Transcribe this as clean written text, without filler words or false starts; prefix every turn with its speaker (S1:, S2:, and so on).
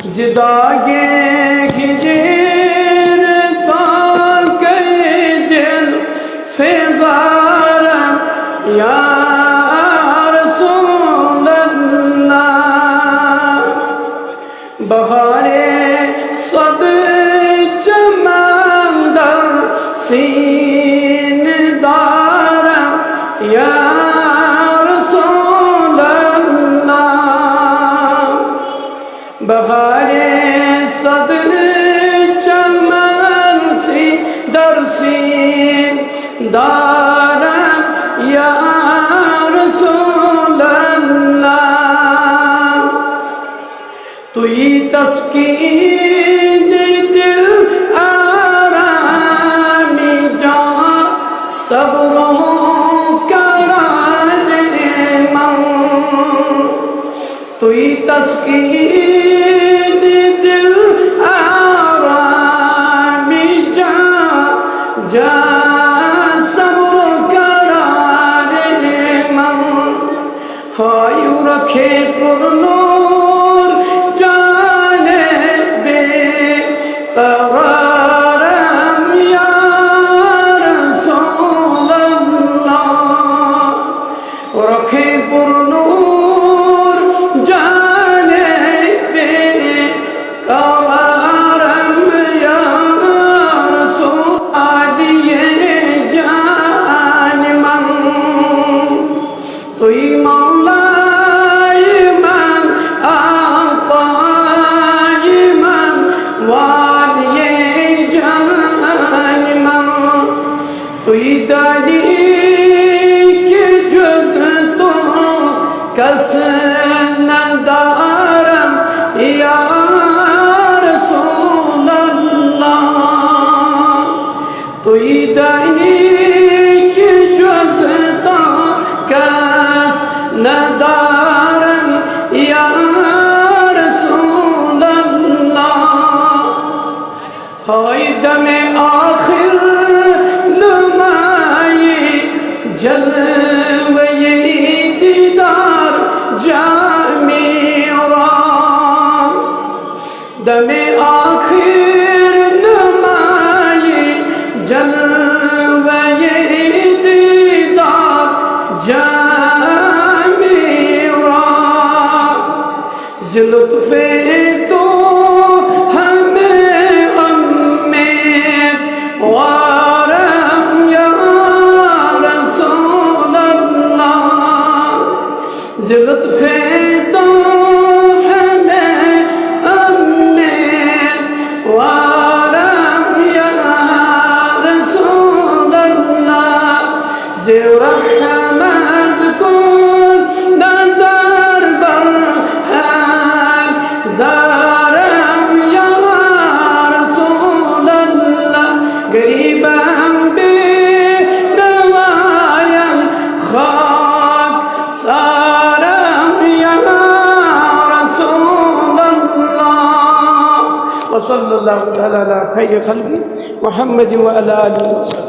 S1: ज़िदागे हिजर ताके दिल फिगारम या रसूल अल्लाह। बहारे सद चमंदर सीन दारम या रसूल अल्लाह। बहारे सद चमन सी दरसीन दारम या रसूल अल्लाह। तुई तस्कीन दिल आरामी जा सब्रों कराने मन। तुई तस्कीन दिल आरामी जा जा सब्र कराने मन। हायु रखे पुरनूर जाने बेकरारम या रसूल अल्लाह। रखे पुरनूर जाने बेकरारम या रसूल आदिए जान मन। तुई मौला मन आपा मन वालिए जान मन। तुई दादी के जुज़ तो कस नदारम या रसूल अल्लाह। तुई दादी के जुज़ तो कस नदारम या रसूल अल्लाह। हाय दमे आखिर नुमाई जलवे दीदार जामेरा। दमे आखिर नुमाई जलवे दीदार जामेरा। ज़ुल्फ़े तो हमें वारम या रसूल अल्लाह। ज़ुल्फ़े तो हमें वारम या रसूल अल्लाह। ज़िरहमत को नज़र बरहान ज़ारम या रसूल अल्लाह। गरीबम बेनवायम खाक सारम या रसूल अल्लाह। व सल्लल्लाहु तआला अला खैर खल्क़ि मुहम्मद व अला आलिहि।